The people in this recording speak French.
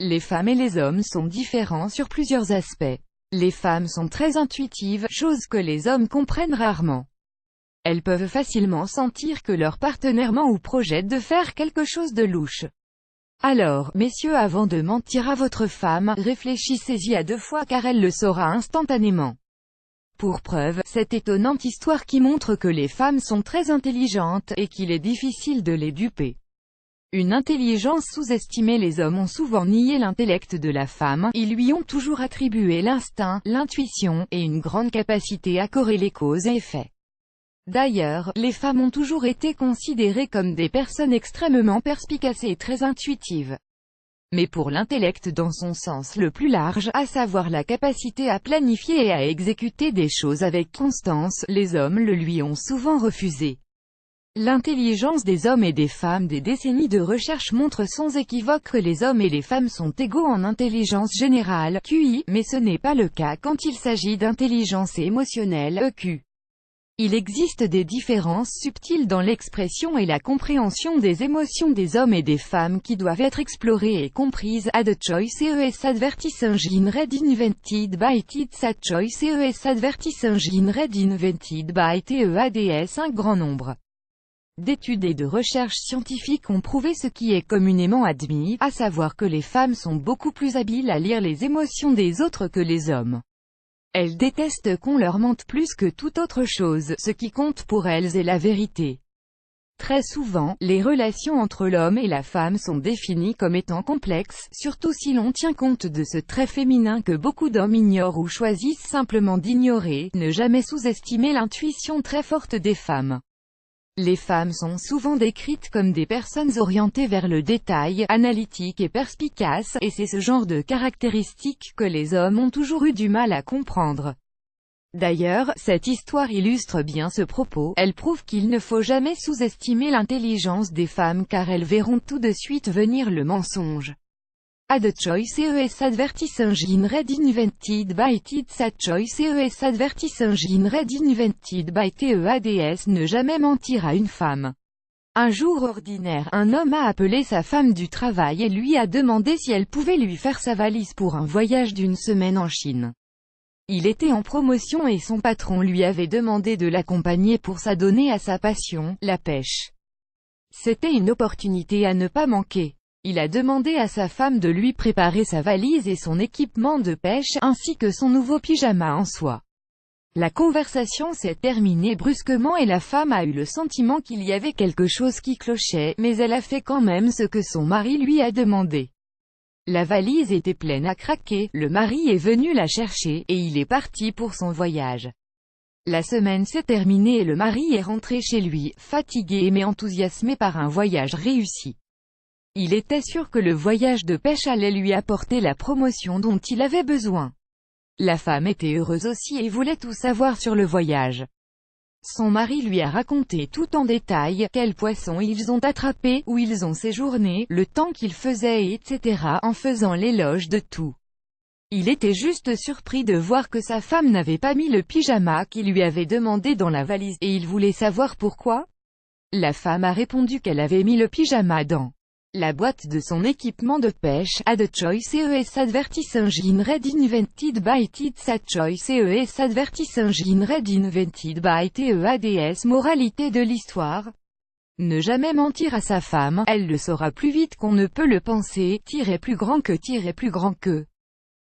Les femmes et les hommes sont différents sur plusieurs aspects. Les femmes sont très intuitives, chose que les hommes comprennent rarement. Elles peuvent facilement sentir que leur partenaire ment ou projette de faire quelque chose de louche. Alors, messieurs, avant de mentir à votre femme, réfléchissez-y à deux fois car elle le saura instantanément. Pour preuve, cette étonnante histoire qui montre que les femmes sont très intelligentes, et qu'il est difficile de les duper. Une intelligence sous-estimée. Les hommes ont souvent nié l'intellect de la femme, ils lui ont toujours attribué l'instinct, l'intuition, et une grande capacité à corréler cause et effet. D'ailleurs, les femmes ont toujours été considérées comme des personnes extrêmement perspicaces et très intuitives. Mais pour l'intellect dans son sens le plus large, à savoir la capacité à planifier et à exécuter des choses avec constance, les hommes le lui ont souvent refusé. L'intelligence des hommes et des femmes. Des décennies de recherche montrent sans équivoque que les hommes et les femmes sont égaux en intelligence générale, QI, mais ce n'est pas le cas quand il s'agit d'intelligence émotionnelle, EQ. Il existe des différences subtiles dans l'expression et la compréhension des émotions des hommes et des femmes qui doivent être explorées et comprises. Ad choice ES advertising read invented by TEADS. Ad choice ES advertising read invented by TEADS. Un grand nombre d'études et de recherches scientifiques ont prouvé ce qui est communément admis, à savoir que les femmes sont beaucoup plus habiles à lire les émotions des autres que les hommes. Elles détestent qu'on leur mente plus que toute autre chose, ce qui compte pour elles est la vérité. Très souvent, les relations entre l'homme et la femme sont définies comme étant complexes, surtout si l'on tient compte de ce trait féminin que beaucoup d'hommes ignorent ou choisissent simplement d'ignorer. Ne jamais sous-estimer l'intuition très forte des femmes. Les femmes sont souvent décrites comme des personnes orientées vers le détail, analytiques et perspicaces, et c'est ce genre de caractéristiques que les hommes ont toujours eu du mal à comprendre. D'ailleurs, cette histoire illustre bien ce propos, elle prouve qu'il ne faut jamais sous-estimer l'intelligence des femmes car elles verront tout de suite venir le mensonge. Ad choice ES advertising read invented by TEADS. Ad choice ES advertising read invented by TEADS. Ne jamais mentir à une femme. Un jour ordinaire, un homme a appelé sa femme du travail et lui a demandé si elle pouvait lui faire sa valise pour un voyage d'une semaine en Chine. Il était en promotion et son patron lui avait demandé de l'accompagner pour s'adonner à sa passion, la pêche. C'était une opportunité à ne pas manquer. Il a demandé à sa femme de lui préparer sa valise et son équipement de pêche, ainsi que son nouveau pyjama en soie. La conversation s'est terminée brusquement et la femme a eu le sentiment qu'il y avait quelque chose qui clochait, mais elle a fait quand même ce que son mari lui a demandé. La valise était pleine à craquer, le mari est venu la chercher, et il est parti pour son voyage. La semaine s'est terminée et le mari est rentré chez lui, fatigué mais enthousiasmé par un voyage réussi. Il était sûr que le voyage de pêche allait lui apporter la promotion dont il avait besoin. La femme était heureuse aussi et voulait tout savoir sur le voyage. Son mari lui a raconté tout en détail, quels poissons ils ont attrapés, où ils ont séjourné, le temps qu'ils faisaient etc. en faisant l'éloge de tout. Il était juste surpris de voir que sa femme n'avait pas mis le pyjama qu'il lui avait demandé dans la valise, et il voulait savoir pourquoi. La femme a répondu qu'elle avait mis le pyjama dans la boîte de son équipement de pêche. Ad choice ES advertising read invented by TEADS. Ad choice ES advertising read invented by TEADS. Moralité de l'histoire. Ne jamais mentir à sa femme, elle le saura plus vite qu'on ne peut le penser, plus grand que plus grand que.